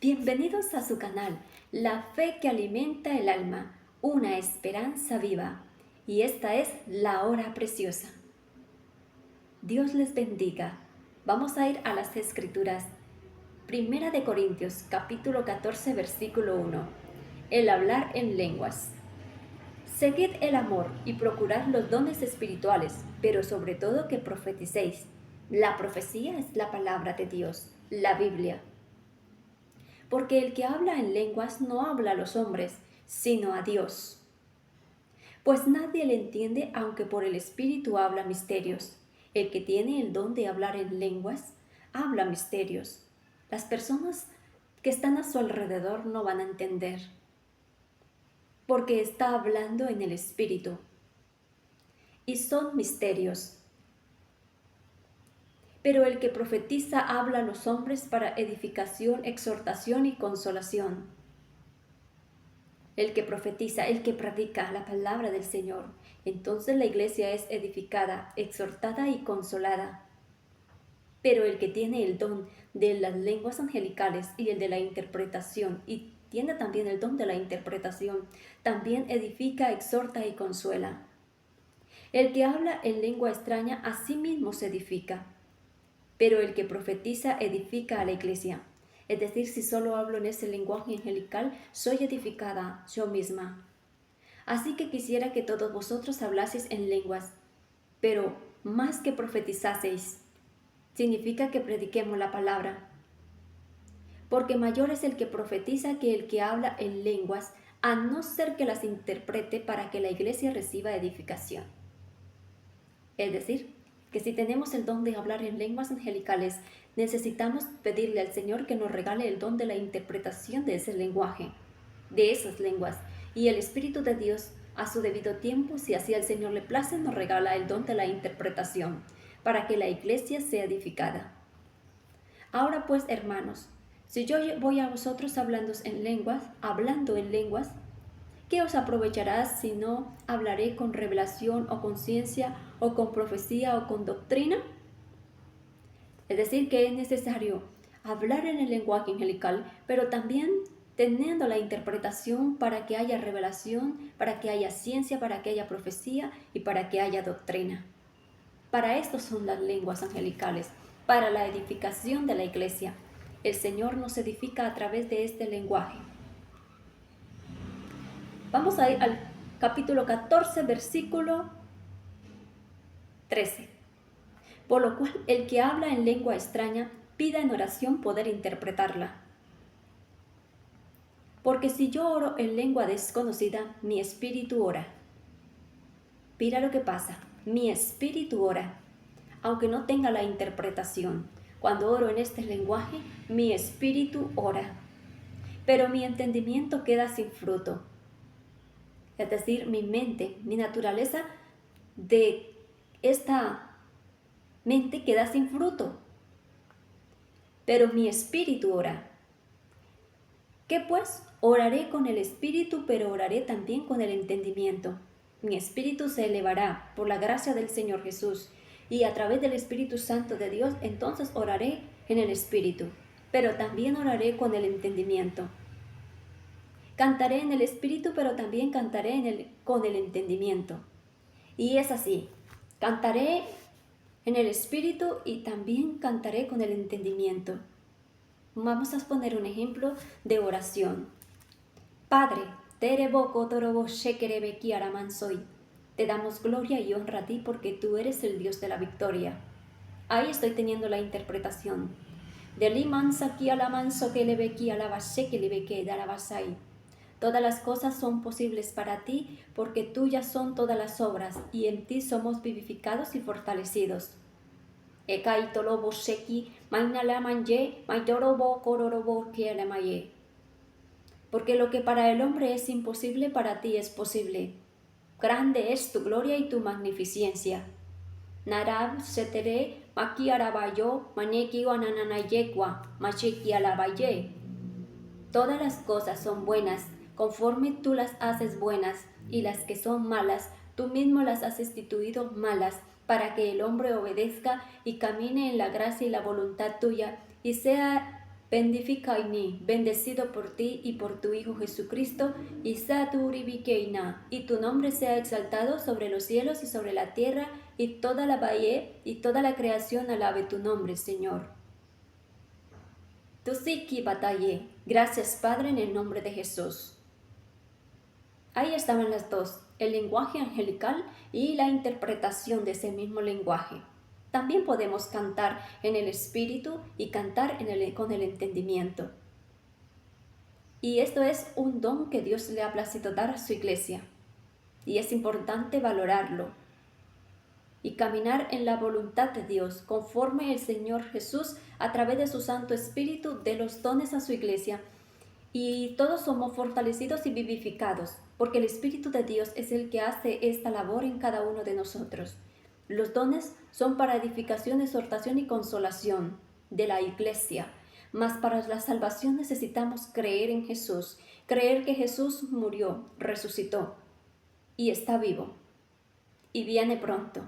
Bienvenidos a su canal, La Fe que Alimenta el Alma, una esperanza viva. Y esta es la hora preciosa. Dios les bendiga. Vamos a ir a las Escrituras. Primera de Corintios, capítulo 14, versículo 1. El hablar en lenguas. Seguid el amor y procurad los dones espirituales, pero sobre todo que profeticéis. La profecía es la palabra de Dios, la Biblia. Porque el que habla en lenguas no habla a los hombres, sino a Dios. Pues nadie le entiende aunque por el Espíritu habla misterios. El que tiene el don de hablar en lenguas, habla misterios. Las personas que están a su alrededor no van a entender, porque está hablando en el Espíritu. Y son misterios. Pero el que profetiza habla a los hombres para edificación, exhortación y consolación. El que profetiza, el que predica la palabra del Señor. Entonces la iglesia es edificada, exhortada y consolada. Pero el que tiene el don de las lenguas angelicales y el de la interpretación, y tiene también el don de la interpretación, también edifica, exhorta y consuela. El que habla en lengua extraña a sí mismo se edifica. Pero el que profetiza edifica a la iglesia. Es decir, si solo hablo en ese lenguaje angelical, soy edificada yo misma. Así que quisiera que todos vosotros hablaseis en lenguas, pero más que profetizaseis, significa que prediquemos la palabra. Porque mayor es el que profetiza que el que habla en lenguas, a no ser que las interprete para que la iglesia reciba edificación. Es decir, que si tenemos el don de hablar en lenguas angelicales, necesitamos pedirle al Señor que nos regale el don de la interpretación de ese lenguaje, de esas lenguas. Y el Espíritu de Dios, a su debido tiempo, si así al Señor le place, nos regala el don de la interpretación, para que la iglesia sea edificada. Ahora pues, hermanos, si yo voy a vosotros hablando en lenguas, ¿qué os aprovechará si no hablaré con revelación o con ciencia o con profecía o con doctrina? Es decir, que es necesario hablar en el lenguaje angelical, pero también teniendo la interpretación para que haya revelación, para que haya ciencia, para que haya profecía y para que haya doctrina. Para esto son las lenguas angelicales, para la edificación de la iglesia. El Señor nos edifica a través de este lenguaje. Vamos a ir al capítulo 14, versículo 13. Por lo cual, el que habla en lengua extraña, pida en oración poder interpretarla. Porque si yo oro en lengua desconocida, mi espíritu ora. Mira lo que pasa, mi espíritu ora, aunque no tenga la interpretación. Cuando oro en este lenguaje, mi espíritu ora, pero mi entendimiento queda sin fruto. Es decir, mi mente, mi naturaleza de esta mente queda sin fruto. Pero mi espíritu ora. ¿Qué pues? Oraré con el espíritu, pero oraré también con el entendimiento. Mi espíritu se elevará por la gracia del Señor Jesús, y a través del Espíritu Santo de Dios, entonces oraré en el espíritu, pero también oraré con el entendimiento. Cantaré en el espíritu, pero también cantaré con el entendimiento. Y es así, cantaré en el espíritu y también cantaré con el entendimiento. Vamos a poner un ejemplo de oración. Padre, te damos gloria y honra a ti porque tú eres el Dios de la victoria. Ahí estoy teniendo la interpretación. Todas las cosas son posibles para ti porque tuyas son todas las obras y en ti somos vivificados y fortalecidos. Porque lo que para el hombre es imposible, para ti es posible. Grande es tu gloria y tu magnificencia. Narab setere maki arabayo maneki wanananayekwa macheki alabaye. Todas las cosas son buenas, conforme tú las haces buenas, y las que son malas, tú mismo las has instituido malas, para que el hombre obedezca y camine en la gracia y la voluntad tuya, y sea Bendificaini, bendecido por ti y por tu Hijo Jesucristo, y Saturibiqueina, y tu nombre sea exaltado sobre los cielos y sobre la tierra, y toda la bahía y toda la creación alabe tu nombre, Señor. Tusiki batalle. Gracias, Padre, en el nombre de Jesús. Ahí estaban las dos, el lenguaje angelical y la interpretación de ese mismo lenguaje. También podemos cantar en el espíritu y cantar con el entendimiento. Y esto es un don que Dios le ha placido dar a su iglesia. Y es importante valorarlo y caminar en la voluntad de Dios, conforme el Señor Jesús, a través de su Santo Espíritu, de los dones a su iglesia. Y todos somos fortalecidos y vivificados, porque el Espíritu de Dios es el que hace esta labor en cada uno de nosotros. Los dones son para edificación, exhortación y consolación de la iglesia. Mas para la salvación necesitamos creer en Jesús, creer que Jesús murió, resucitó y está vivo y viene pronto.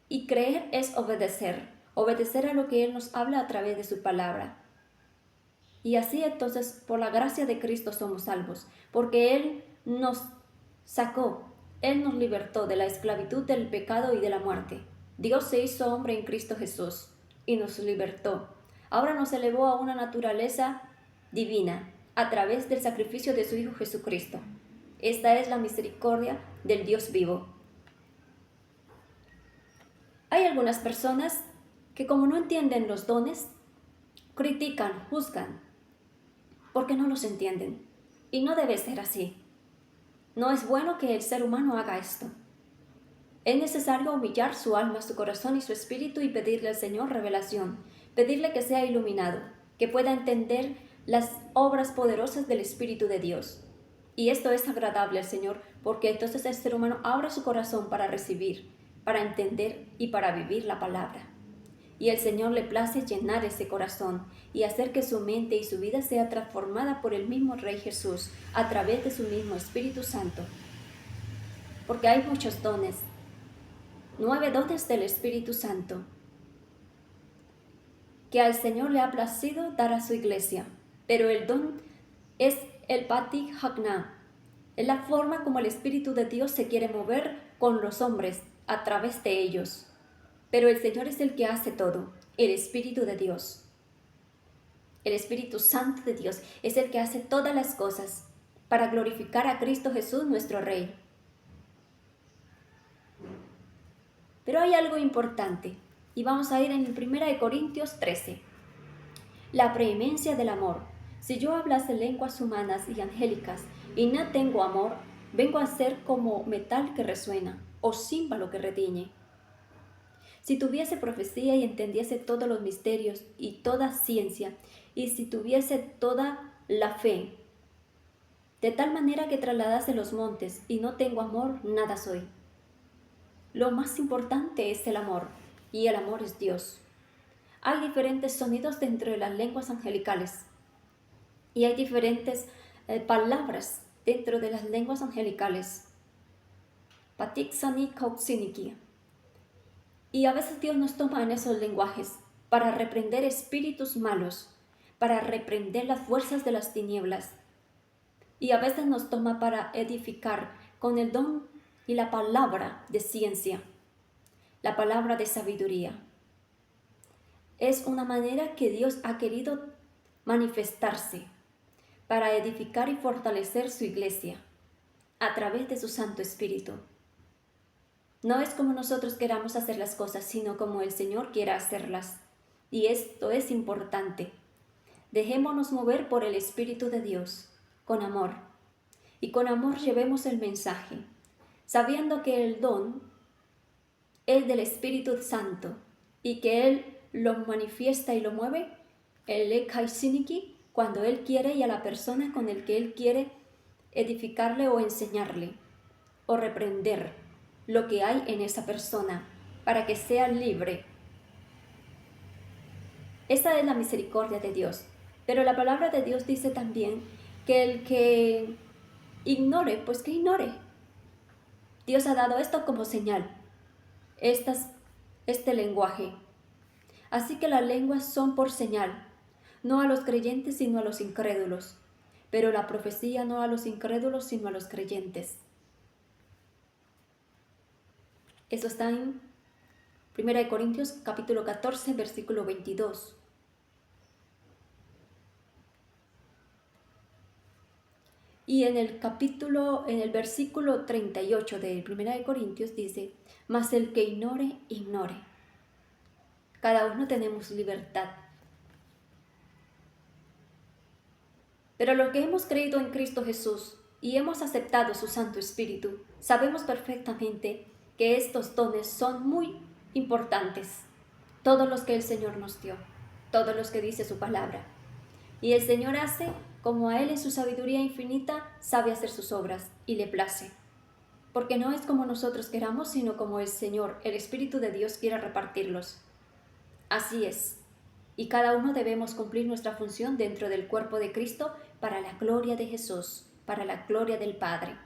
Y creer es obedecer, obedecer a lo que Él nos habla a través de su palabra. Y así entonces, por la gracia de Cristo somos salvos, porque Él nos sacó, Él nos libertó de la esclavitud del pecado y de la muerte. Dios se hizo hombre en Cristo Jesús y nos libertó. Ahora nos elevó a una naturaleza divina a través del sacrificio de su Hijo Jesucristo. Esta es la misericordia del Dios vivo. Hay algunas personas que, como no entienden los dones, critican, juzgan, porque no los entienden. Y no debe ser así. No es bueno que el ser humano haga esto. Es necesario humillar su alma, su corazón y su espíritu y pedirle al Señor revelación, pedirle que sea iluminado, que pueda entender las obras poderosas del Espíritu de Dios. Y esto es agradable al Señor, porque entonces el ser humano abra su corazón para recibir, para entender y para vivir la palabra. Y el Señor le place llenar ese corazón y hacer que su mente y su vida sea transformada por el mismo Rey Jesús a través de su mismo Espíritu Santo. Porque hay muchos dones, 9 dones del Espíritu Santo, que al Señor le ha placido dar a su iglesia. Pero el don es el Pati Hagna, es la forma como el Espíritu de Dios se quiere mover con los hombres a través de ellos. Pero el Señor es el que hace todo, el Espíritu de Dios. El Espíritu Santo de Dios es el que hace todas las cosas para glorificar a Cristo Jesús, nuestro Rey. Pero hay algo importante, y vamos a ir en 1 Corintios 13. La preeminencia del amor. Si yo hablase lenguas humanas y angélicas y no tengo amor, vengo a ser como metal que resuena o címbalo que retiñe. Si tuviese profecía y entendiese todos los misterios y toda ciencia, y si tuviese toda la fe, de tal manera que trasladase los montes y no tengo amor, nada soy. Lo más importante es el amor, y el amor es Dios. Hay diferentes sonidos dentro de las lenguas angelicales, y hay diferentes palabras dentro de las lenguas angelicales. Patiksani kauksiniki. Y a veces Dios nos toma en esos lenguajes para reprender espíritus malos, para reprender las fuerzas de las tinieblas. Y a veces nos toma para edificar con el don y la palabra de ciencia, la palabra de sabiduría. Es una manera que Dios ha querido manifestarse para edificar y fortalecer su iglesia a través de su Santo Espíritu. No es como nosotros queramos hacer las cosas, sino como el Señor quiera hacerlas. Y esto es importante. Dejémonos mover por el Espíritu de Dios, con amor. Y con amor llevemos el mensaje, sabiendo que el don es del Espíritu Santo y que Él lo manifiesta y lo mueve, el ekaisiniki, cuando Él quiere y a la persona con el que Él quiere edificarle o enseñarle o reprender lo que hay en esa persona para que sea libre. Esa es la misericordia de Dios. Pero la palabra de Dios dice también que el que ignore, pues que ignore. Dios ha dado esto como señal, este lenguaje. Así que las lenguas son por señal, no a los creyentes sino a los incrédulos, pero la profecía no a los incrédulos sino a los creyentes. Eso está en 1 Corintios capítulo 14, versículo 22. Y en el versículo 38 de 1 Corintios dice, mas el que ignore, ignore. Cada uno tenemos libertad. Pero los que hemos creído en Cristo Jesús y hemos aceptado su Santo Espíritu, sabemos perfectamente que estos dones son muy importantes. Todos los que el Señor nos dio, todos los que dice su palabra. Y el Señor hace como a Él en su sabiduría infinita sabe hacer sus obras y le place. Porque no es como nosotros queramos, sino como el Señor, el Espíritu de Dios, quiera repartirlos. Así es. Y cada uno debemos cumplir nuestra función dentro del cuerpo de Cristo para la gloria de Jesús, para la gloria del Padre.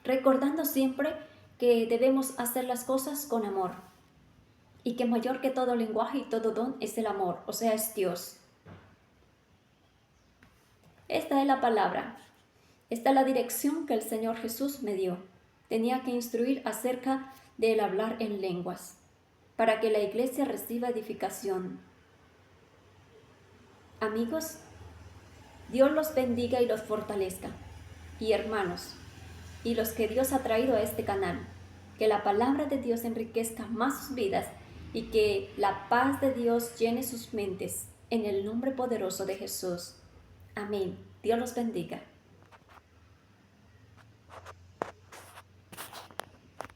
Recordando siempre que debemos hacer las cosas con amor y que mayor que todo lenguaje y todo don es el amor, o sea, es Dios. Esta es la palabra. Esta es la dirección que el Señor Jesús me dio. Tenía que instruir acerca del hablar en lenguas, para que la iglesia reciba edificación. Amigos, Dios los bendiga y los fortalezca. Y hermanos, y los que Dios ha traído a este canal, que la palabra de Dios enriquezca más sus vidas y que la paz de Dios llene sus mentes, en el nombre poderoso de Jesús. Amén. Dios los bendiga.